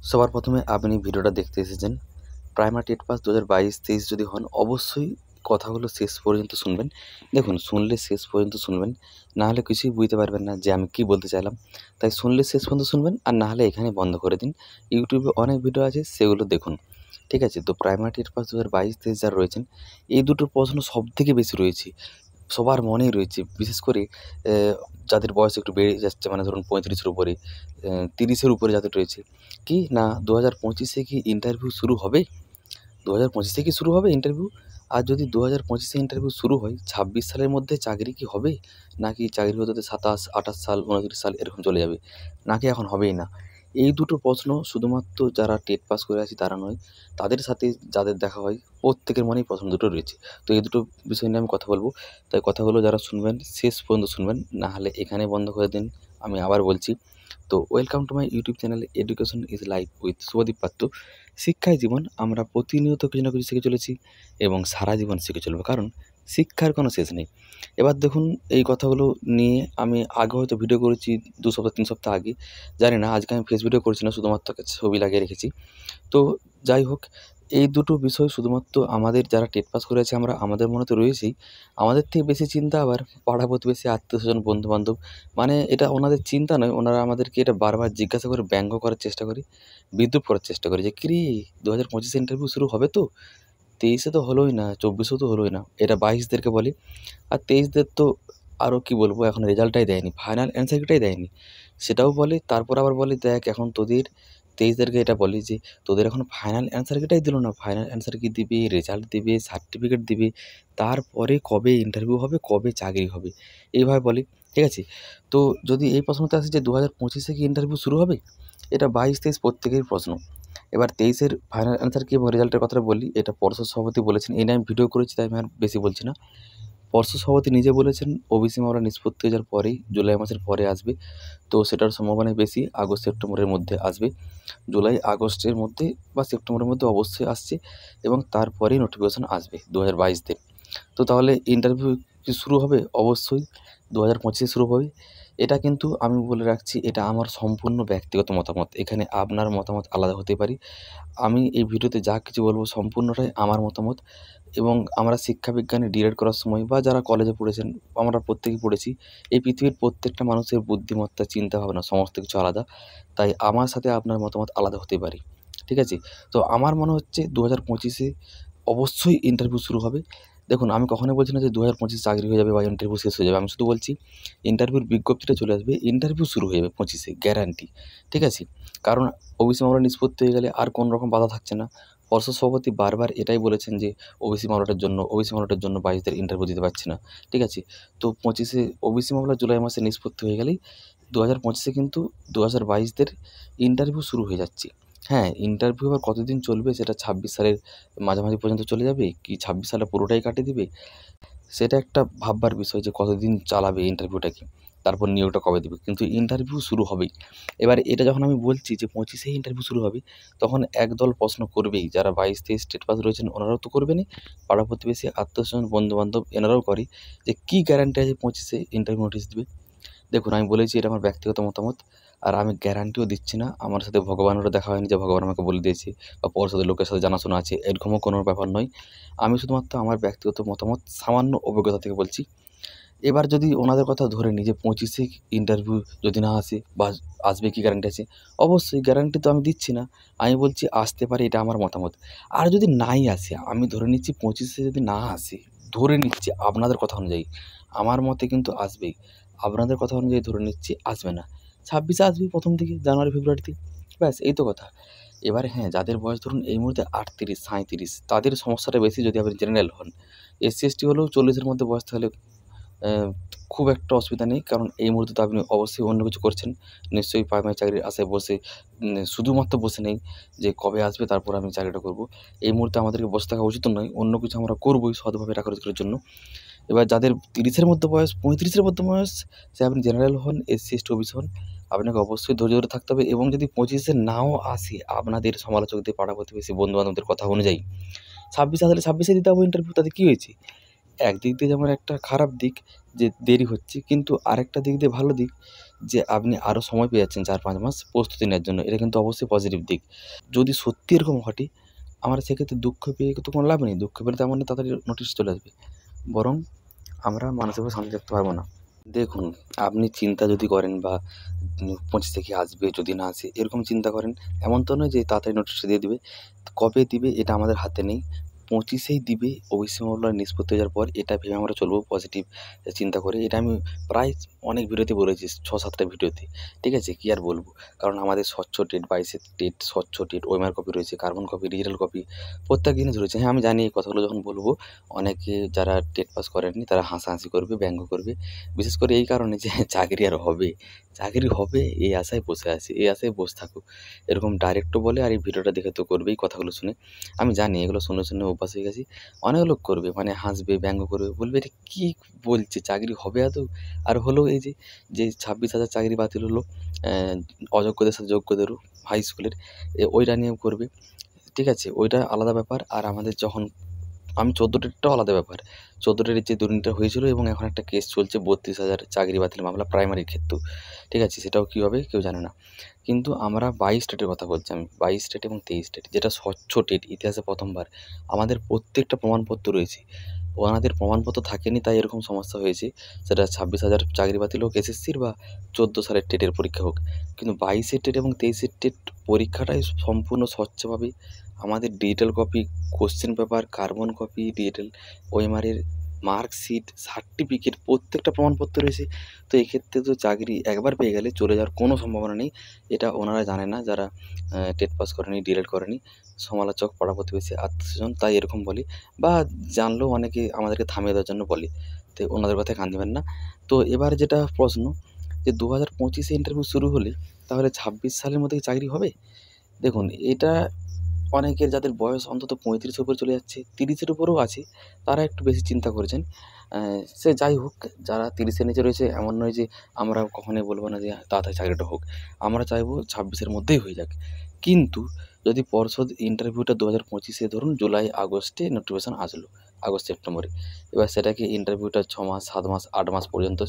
সবার প্রথমে আপনি ভিডিওটা দেখতে এসেছেন প্রাইমারি টেট পাস 2022-23 যদি হন অবশ্যই কথাগুলো শেষ পর্যন্ত শুনবেন। দেখুন শুনলে শেষ পর্যন্ত শুনবেন, না হলে কিছুই বুঝতে পারবেন না যে আমি কী বলতে চাইলাম। তাই শুনলে শেষ পর্যন্ত শুনবেন, আর না হলে এখানেই বন্ধ করে দিন। ইউটিউবে অনেক ভিডিও আছে, সেগুলো দেখুন। ঠিক আছে? তো প্রাইমারি টেট পাস 2022-23 যারা রয়েছেন, এই দুটো প্রশ্ন সবথেকে বেশি রয়েছে। সবার মনেই রয়েছে। বিশেষ করে যাদের বয়স একটু বেড়ে যাচ্ছে, মানে ধরুন 35-এর উপরে, 30-এর উপরে যাদের রয়েছে, কি না 2025-এ কি ইন্টারভিউ শুরু হবে? 2025-এ কি শুরু হবে ইন্টারভিউ? আর যদি 2025-এ ইন্টারভিউ শুরু হয়, 26 সালের মধ্যে চাকরি কি হবে? নাকি চাকরি হতে, হতে 27, 28 সাল, 29 সাল এরকম চলে যাবে? নাকি এখন হবেই না? এই দুটো প্রশ্ন শুধুমাত্র যারা টেট পাস করে আছে তারা নয়, তাদের সাথে যাদের দেখা হয় প্রত্যেকের মনেই প্রশ্ন দুটো রয়েছে। তো এই দুটো বিষয় নিয়ে আমি কথা বলব। তাই কথাগুলো যারা শুনবেন শেষ পর্যন্ত শুনবেন, না হলে এখানে বন্ধ করে দিন। আমি আবার বলছি, তো welcome to my YouTube channel education is life with Subhadeep Patra. শিক্ষাই জীবন। আমরা প্রতিনিয়ত কিছু না কিছু শিখে চলেছি এবং সারা জীবন শিখে চলবো, কারণ শিক্ষার কোনো শেষ নেই। এবার দেখুন, এই কথাগুলো নিয়ে আমি আগে হয়তো ভিডিও করেছি 2 সপ্তাহ 3 সপ্তাহ আগে। জানি না, আজকে আমি ফেস ভিডিও করছি না, শুধুমাত্র ছবি লাগিয়ে রেখেছি। তো যাই হোক, এই দুটো বিষয় শুধুমাত্র আমাদের যারা টেট পাস করে আছে আমরা, আমাদের মনে তো রয়েছেই। আমাদের থেকে বেশি চিন্তা আবার পাড়া প্রতিবেশী, আত্মীয়স্বজন, বন্ধুবান্ধব। মানে এটা ওনাদের চিন্তা নয়, ওনারা আমাদেরকে এটা বারবার জিজ্ঞাসা করে, ব্যঙ্গ করার চেষ্টা করে, বিদ্রূপ করার চেষ্টা করে যে, "কিরে 2025-এ ইন্টারভিউ শুরু হবে তো? 23-এ তো হলোই না, 24-এও তো হলোই না।" এটা 22-দেরকে বলে। আর 23-দের তো আরও কী বলবো, এখন রেজাল্টটাই দেয়নি, ফাইনাল অ্যান্সার কিটাই দেয়নি। সেটাও বলে, তারপর আবার বলে, "দেখ এখন তোদের" 23-দেরকে এটা বলে যে, "তোদের এখনও ফাইনাল অ্যান্সার কিটাই দিল না। ফাইনাল অ্যান্সার কি দিবে, রেজাল্ট দিবে, সার্টিফিকেট দিবে, তারপরে কবে ইন্টারভিউ হবে, কবে চাকরি হবে?" এইভাবে বলে। ঠিক আছে? তো যদি এই প্রশ্নটা আসে যে 2025-এ কি ইন্টারভিউ শুরু হবে? এটা 22-23 প্রত্যেকেরই প্রশ্ন। এবার 23-এর ফাইনাল অ্যান্সার কি এবং রেজাল্টের কথাটা বলি, এটা পর্ষদ সভাপতি বলেছেন। এই নিয়ে আমি ভিডিও করেছি, তাই আমি আর বেশি বলছি না। পর্ষদ সভাপতি নিজে বলেছেন, ওবিসি মামলা নিষ্পত্তি হয়ে যাওয়ার পরেই, জুলাই মাসের পরে আসবে। তো সেটার সম্ভাবনাই বেশি, আগস্ট-সেপ্টেম্বরের মধ্যে আসবে। জুলাই আগস্টের মধ্যে বা সেপ্টেম্বরের মধ্যে অবশ্যই আসছে, এবং তারপরেই নোটিফিকেশন আসবে 2022-তে। তো তাহলে ইন্টারভিউ কি শুরু হবে? অবশ্যই 2025-এ শুরু হবে। এটা কিন্তু আমি বলে রাখছি, এটা আমার সম্পূর্ণ ব্যক্তিগত মতামত। এখানে আপনার মতামত আলাদা হতে পারে। আমি এই ভিডিওতে যা কিছু বলব সম্পূর্ণটাই আমার মতামত, এবং আমরা শিক্ষা বিজ্ঞানে ডিএড করার সময় বা যারা কলেজে পড়েছেন, আমরা প্রত্যেকেই পড়েছি। এই পৃথিবীর প্রত্যেকটা মানুষের বুদ্ধিমত্তা, চিন্তাভাবনা সমস্ত কিছু আলাদা। তাই আমার সাথে আপনার মতামত আলাদা হতে পারে। ঠিক আছে? তো আমার মনে হচ্ছে 2025-এ অবশ্যই ইন্টারভিউ শুরু হবে। দেখুন, আমি কখনোই বলছি না যে 2025 চাকরি হয়ে যাবে বা ইন্টারভিউ শেষ হয়ে যাবে। আমি শুধু বলছি ইন্টারভিউর বিজ্ঞপ্তিটা চলে আসবে, ইন্টারভিউ শুরু হয়ে যাবে 25-এ, গ্যারান্টি। ঠিক আছে? কারণ ওবিসি মামলা নিষ্পত্তি হয়ে গেলে আর কোনো রকম বাধা থাকছে না। পর্ষদ সভাপতি বারবার এটাই বলেছেন যে ওবিসি মামলাটার জন্য 22-দের ইন্টারভিউ দিতে পারছি না। ঠিক আছে? তো 25-এ ওবিসি মামলা জুলাই মাসে নিষ্পত্তি হয়ে গেলেই 2025-এ কিন্তু 2022-দের ইন্টারভিউ শুরু হয়ে যাচ্ছে। হ্যাঁ, ইন্টারভিউ আবার কতদিন চলবে সেটা 26 সালের মাঝামাঝি পর্যন্ত চলে যাবে, কি 26 সালে পুরোটাই কাটিয়ে দিবে? সেটা একটা ভাববার বিষয় যে কতদিন চালাবে ইন্টারভিউটাকে, তারপর নিয়োগটা কবে দেবে। কিন্তু ইন্টারভিউ শুরু হবেই। এবার এটা যখন আমি বলছি যে 25-এই ইন্টারভিউ শুরু হবে, তখন একদল প্রশ্ন করবেই। যারা 22-23 স্টেট পাস রয়েছেন ওনারাও তো করবেনই। পাড়া প্রতিবেশী, আত্মীয়স্বজন, বন্ধু-বান্ধব এনারাও করে যে কী গ্যারান্টি আছে 25-এ ইন্টারভিউ নোটিশ দিবে? দেখুন, আমি বলেছি এটা আমার ব্যক্তিগত মতামত। আর আমি গ্যারান্টিও দিচ্ছি না। আমার সাথে ভগবানেরও দেখা হয়নি যে ভগবান আমাকে বলে দিয়েছে, বা পরিষদের লোকের সাথে জানাশোনা আছে, এরকমও কোনো ব্যাপার নয়। আমি শুধুমাত্র আমার ব্যক্তিগত মতামত, সামান্য অভিজ্ঞতা থেকে বলছি। এবার যদি ওনাদের কথা ধরে নিই যে 25-এ ইন্টারভিউ যদি না আসে বা আসবে, কি গ্যারান্টি আছে? অবশ্যই গ্যারান্টি তো আমি দিচ্ছি না। আমি বলছি আসতে পারে, এটা আমার মতামত। আর যদি নাই আসে, আমি ধরে নিচ্ছি 25-এ যদি না আসে, ধরে নিচ্ছি আপনাদের কথা অনুযায়ী, আমার মতে কিন্তু আসবেই। আপনাদের কথা অনুযায়ী ধরে নিচ্ছি আসবে না। 26-এ আসবে প্রথম দিকে, জানুয়ারি ফেব্রুয়ারিতে। ব্যাস এই তো কথা। এবারে হ্যাঁ, যাদের বয়স ধরুন এই মুহূর্তে 38, 37, তাদের সমস্যাটা বেশি যদি আপনি জেনারেল হন। এসসি, এসটি হলেও 40-এর মধ্যে বয়স থাকলে খুব একটা অসুবিধা নেই। কারণ এই মুহূর্তে তো আপনি অবশ্যই অন্য কিছু করছেন। নিশ্চয়ই প্রাইমারি চাকরির আশায় বসে, শুধুমাত্র বসে নেই যে কবে আসবে তারপর আমি চাকরিটা করব। এই মুহূর্তে আমাদেরকে বসে থাকা উচিত নয়। অন্য কিছু আমরা করবই সৎভাবে টাকা রোজগারের জন্য। এবার যাদের 30-এর মধ্যে বয়স, 35-এর মধ্যে বয়স, সে আপনি জেনারেল হন, এসসি, এসটি, ওবিসি হন, আপনাকে অবশ্যই ধৈর্য ধরে থাকতে হবে। এবং যদি 25-এ নাও আসে, আপনাদের সমালোচকদের, পাড়া প্রতিবেশী, বন্ধু-বান্ধবদের কথা অনুযায়ী 26 আসলে 26-এ দিতে হবে ইন্টারভিউ, তাতে কী হয়েছে? একদিক দিয়ে যেমন একটা খারাপ দিক যে দেরি হচ্ছে, কিন্তু আরেকটা দিক দিয়ে ভালো দিক যে আপনি আরও সময় পেয়ে যাচ্ছেন 4-5 মাস প্রস্তুতি নেওয়ার জন্য। এটা কিন্তু অবশ্যই পজিটিভ দিক। যদি সত্যি এরকম ঘটে, আমরা সেক্ষেত্রে দুঃখ পেয়ে তো কোনো লাভ নেই। দুঃখ পেলে তো এমন না তাড়াতাড়ি নোটিশ চলে আসবে। বরং আমরা মানসিকভাবে শান্তি থাকতে পারবো না। দেখুন, আপনি চিন্তা যদি করেন বা 25 থেকে আসবে, যদি না আসে এরকম চিন্তা করেন, এমন তো নয় যে তাড়াতাড়ি নোটিশটা দিয়ে দিবে। কবে দিবে এটা আমাদের হাতে নেই। 25এই দিবে ওবিসি মামলার নিষ্পত্তি হয়ে যাওয়ার পর, এটা ভেবে আমরা চলবো পজিটিভ চিন্তা করে। এটা আমি প্রায় অনেক ভিডিওতে বলেছি, 6-7টা ভিডিওতে। ঠিক আছে? কি আর বলবো? কারণ আমাদের স্বচ্ছ টেট, 22-এর টেট, স্বচ্ছ টেট, ওএমআর কপি রয়েছে, কার্বন কপি, ডিজিটাল কপি, প্রত্যেক জিনিস রয়েছে। হ্যাঁ, আমি জানি এই কথাগুলো যখন বলবো, অনেকে যারা টেট পাস করেননি তারা হাসাহাসি করবে, ব্যঙ্গ করবে। বিশেষ করে এই কারণে যে চাকরি আর হবে, চাকরি হবে এই আশায় বসে আছি, এই আশায় বসে থাকুক। এরকম ডাইরেক্টও বলে, আর এই ভিডিওটা দেখে তো করবেই কথাগুলো শুনে। আমি জানি এগুলো শুনে, শুনে অভ্যাস হয়ে গেছি। অনেক লোক করবে, মানে হাসবে, ব্যঙ্গ করবে, বলবে এটা কী বলছে, চাকরি হবে আদৌ? আর হলেও এই যে 26,000 চাকরি বাতিল হলো অযোগ্যদের সাথে যোগ্যদেরও, হাই স্কুলের, ওইটা নিয়েও করবে। ঠিক আছে? ওইটা আলাদা ব্যাপার। আর আমাদের যখন আমি 14 টেটটাও আলাদা ব্যাপার। 14 টেটের যে দুর্নীতিটা হয়েছিল এবং এখন একটা কেস চলছে 32,000 চাকরি বাতিল মামলা প্রাইমারির ক্ষেত্রেও। ঠিক আছে? সেটাও কী হবে কেউ জানে না। কিন্তু আমরা 22 টেটের কথা বলছি আমি। 22 টেট এবং 23 টেট, যেটা স্বচ্ছ টেট, ইতিহাসে প্রথমবার। আমাদের প্রত্যেকটা প্রমাণপত্র রয়েছে। ওনাদের প্রমাণপত্র থাকেনি তাই এরকম সমস্যা হয়েছে। সেটা 26,000 চাকরি বাতিল হোক এসএসসির, বা 14 সালের টেটের পরীক্ষা হোক। কিন্তু 22-এর টেট এবং 23-এর টেট পরীক্ষাটাই সম্পূর্ণ স্বচ্ছভাবে আমাদের digital copy, question paper, carbon copy, digital ওএমআরের মার্কশিট, সার্টিফিকেট, প্রত্যেকটা প্রমাণপত্র রয়েছে। তো এক্ষেত্রে তো চাকরি একবার পেয়ে গেলে চলে যাওয়ার কোনো সম্ভাবনা নেই। এটা ওনারা জানে না, যারা টেট পাস করেনি, ডিএলএড করেনি। সমালোচক, পাড়া প্রতিবেশী, আত্মীয়স্বজন তাই এরকম বলে, বা জানলেও অনেকে আমাদেরকে থামিয়ে দেওয়ার জন্য বলে। তো ওনাদের কথায় কান দিবেন না। তো এবার যেটা প্রশ্ন, যে 2025-এ ইন্টারভিউ শুরু হলে তাহলে 26 সালের মধ্যে কি চাকরি হবে? দেখুন, এটা অনেকের যাদের বয়স অন্তত 35-এর উপরে চলে যাচ্ছে, 30-এর উপরেও আছে, তারা একটু বেশি চিন্তা করেছেন। সে যাই হোক, যারা 30-এর নিচে রয়েছে, এমন নয় যে আমরা কখনোই বলব না যে তাড়াতাড়ি চাকরিটা হোক। আমরা চাইবো 26-এর মধ্যেই হয়ে যাক। কিন্তু যদি পর্ষদ ইন্টারভিউটা 2025-এ, ধরুন জুলাই আগস্টে নোটিফিকেশন আসলো, আগস্ট সেপ্টেম্বরে। এবার সেটাকে ইন্টারভিউটা 6 মাস, 7 মাস, 8 মাস পর্যন্ত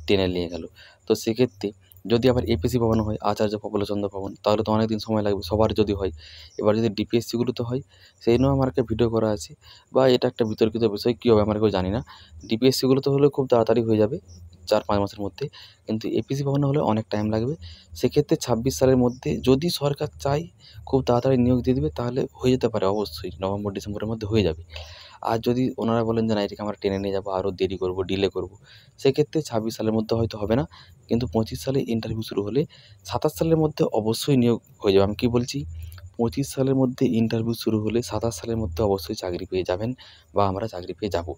টেনে নিয়ে গেল। তো সেক্ষেত্রে যদি আবার এপিসি ভবন হয়, আচার্য প্রফুল্লচন্দ্র ভবন, তাহলে তো অনেক দিন সময় লাগবে সবার যদি হয়। এবার যদি ডিপিএসসিগুলোতে হয়, সেই নিয়েও আমার একটা ভিডিও করা আছে, বা এটা একটা বিতর্কিত বিষয়, কী হবে আমরা কেউ জানি না। ডিপিএসসিগুলোতে হলে খুব তাড়াতাড়ি হয়ে যাবে, 4-5 মাসের মধ্যে। কিন্তু এপিসি ভবনে হলে অনেক টাইম লাগবে। সেক্ষেত্রে 26 সালের মধ্যে যদি সরকার চায় খুব তাড়াতাড়ি নিয়োগ দিয়ে দিবে, তাহলে হয়ে যেতে পারে অবশ্যই, নভেম্বর ডিসেম্বরের মধ্যে হয়ে যাবে। আর যদি ওনারা বলেন যে না, এটাকে আমরা টেনে নিয়ে যাবো, আরও দেরি করব, ডিলে করব, সেক্ষেত্রে 26 সালের মধ্যে হয়তো হবে না। কিন্তু 25 সালে ইন্টারভিউ শুরু হলে 27 সালের মধ্যে অবশ্যই নিয়োগ হয়ে যাবে। আমি কী বলছি, 25 সালের মধ্যে ইন্টারভিউ শুরু হলে 27 সালের মধ্যে অবশ্যই চাকরি পেয়ে যাবেন, বা আমরা চাকরি পেয়ে যাব।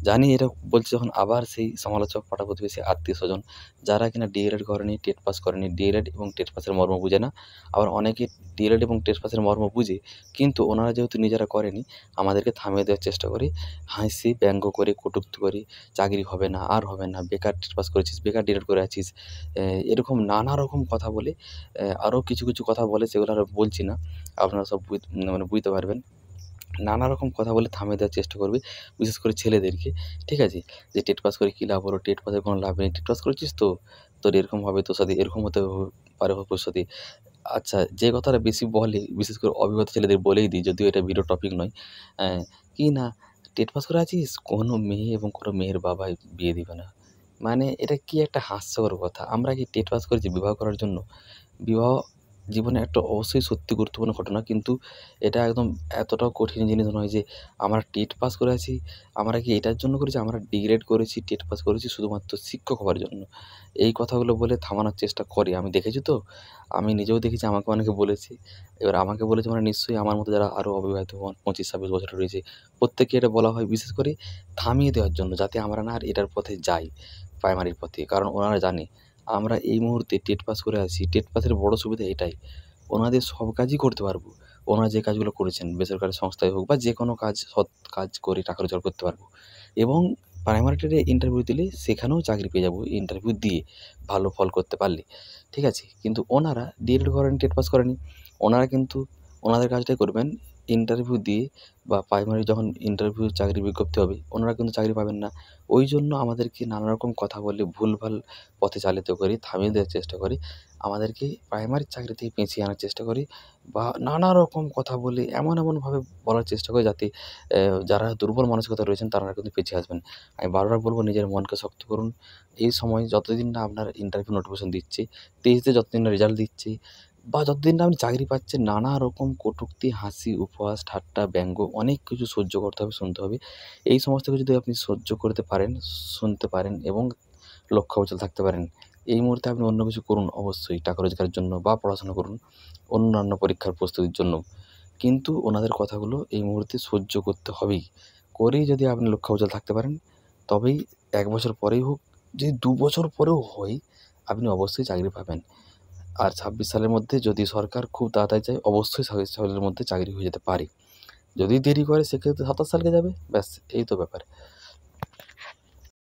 জানি এটা বলছি যখন, আবার সেই সমালোচক, পাড়া প্রতিবেশী, আত্মীয়স্বজন, যারা কিনা ডিএলএড করেনি, টেট পাস করেনি, ডিএলএড এবং টেট পাসের মর্ম বুঝে না। আবার অনেকে ডিএলএড এবং টেট পাসের মর্ম বুঝে, কিন্তু ওনারা যেহেতু নিজেরা করেনি, আমাদেরকে থামিয়ে দেওয়ার চেষ্টা করে, হাসি, ব্যঙ্গ করে, কটূক্তি করে, চাকরি হবে না, আর হবে না, বেকার টেট পাস করেছিস, বেকার ডিএলএড করে আছিস, এরকম নানা রকম কথা বলে। আরও কিছু, কিছু কথা বলে, সেগুলো আর বলছি না। আপনারা সব মানে বুঝতে পারবেন। নানা রকম কথা বলে থামিয়ে দেওয়ার চেষ্টা করবে, বিশেষ করে ছেলেদেরকে। ঠিক আছে? যে টেট পাস করে কী লাভ হলো? টেট পাসের কোনো লাভ নেই। টেট পাস করেছিস তো? তোর এরকম হবে, তোর সাথে এরকম হতে পারে ভবিষ্যতে। আচ্ছা, যে কথাটা বেশি বলে, বিশেষ করে অবিবাহিত ছেলেদের বলেই দিই, যদিও এটা ভিডিও টপিক নয়। কি না, টেট পাস করে আছিস? কোনো মেয়ে এবং কোনো মেয়ের বাবাই বিয়ে দিবে না। মানে এটা কি একটা হাস্যকর কথা! আমরা কি টেট পাস করেছি বিবাহ করার জন্য? বিবাহ জীবনে একটা অবশ্যই সত্যি গুরুত্বপূর্ণ ঘটনা, কিন্তু এটা একদম এতটাও কঠিন জিনিস নয় যে আমরা টেট পাস করে আছি। আমরা কি এটার জন্য করেছি? আমরা ডিগ্রেড করেছি, টেট পাস করেছি শুধুমাত্র শিক্ষক হওয়ার জন্য। এই কথাগুলো বলে থামানোর চেষ্টা করে। আমি দেখেছি তো, আমি নিজেও দেখেছি, আমাকে অনেকে বলেছে। এবার আমাকে বলেছে মানে নিশ্চয়ই আমার মতো যারা আরও অবিবাহিত 25-26 বছরের রয়েছে, প্রত্যেককে এটা বলা হয় বিশেষ করে থামিয়ে দেওয়ার জন্য, যাতে আমরা না আর এটার পথে যাই, প্রাইমারির পথে। কারণ ওনারা জানে আমরা এই মুহূর্তে টেট পাস করে আছি। টেট পাসের বড় সুবিধা এটাই, ওনাদের সব কাজই করতে পারবো। ওনারা যে কাজগুলো করেছেন, বেসরকারি সংস্থায় হোক বা যে কোনো কাজ, সৎ কাজ করে টাকা রোজগার করতে পারবো। এবং প্রাইমারি টেটে ইন্টারভিউ দিলে সেখানেও চাকরি পেয়ে যাবো, ইন্টারভিউ দিয়ে ভালো ফল করতে পারলে। ঠিক আছে? কিন্তু ওনারা ডিএলএড করেনি, টেট পাস করেনি। ওনারা কিন্তু ওনাদের কাজটাই করবেন, ইন্টারভিউ দিয়ে বা প্রাইমারি যখন ইন্টারভিউ চাকরির বিজ্ঞপ্তি হবে ওনারা কিন্তু চাকরি পাবেন না। ওই জন্য আমাদেরকে নানা রকম কথা বলে ভুলভাল পথে চালিত করে, থামিয়ে দেওয়ার চেষ্টা করে, আমাদেরকে প্রাইমারির চাকরি থেকে পেঁচিয়ে আনার চেষ্টা করে বা নানা রকম কথা বলে এমনভাবে বলার চেষ্টা করে যাতে যারা দুর্বল মানসিকতা রয়েছেন তারা কিন্তু পিছিয়ে আসবেন। আমি বারবার বলব নিজের মনকে শক্ত করুন। এই সময় যতদিন না আপনার ইন্টারভিউ নোটিফিকেশন দিচ্ছে, তেইশে যতদিন না রেজাল্ট দিচ্ছে বা যতদিন না আপনি চাকরি পাচ্ছেন, নানা রকম কটূক্তি, হাসি, উপহাস, ঠাট্টা, ব্যঙ্গ অনেক কিছু সহ্য করতে হবে, শুনতে হবে। এই সমস্ত কিছু যদি আপনি সহ্য করতে পারেন, শুনতে পারেন এবং লক্ষ্য অচল থাকতে পারেন, এই মুহূর্তে আপনি অন্য কিছু করুন অবশ্যই টাকা রোজগারের জন্য বা পড়াশোনা করুন, অন্যান্য পরীক্ষার প্রস্তুতির জন্য। কিন্তু ওনাদের কথাগুলো এই মুহূর্তে সহ্য করতে হবেই। করেই যদি আপনি লক্ষ্য অচল থাকতে পারেন, তবেই ১ বছর পরেই হোক, যদি ২ বছর পরেও হয়, আপনি অবশ্যই চাকরি পাবেন। আর ২৬ সালের মধ্যে যদি সরকার খুব তাড়াতাড়ি চায়, অবশ্যই ২৭ সালের মধ্যে চাকরি হয়ে যেতে পারে। যদি দেরি করে সেক্ষেত্রে ২৭ সালকে যাবে। ব্যাস এই তো ব্যাপার।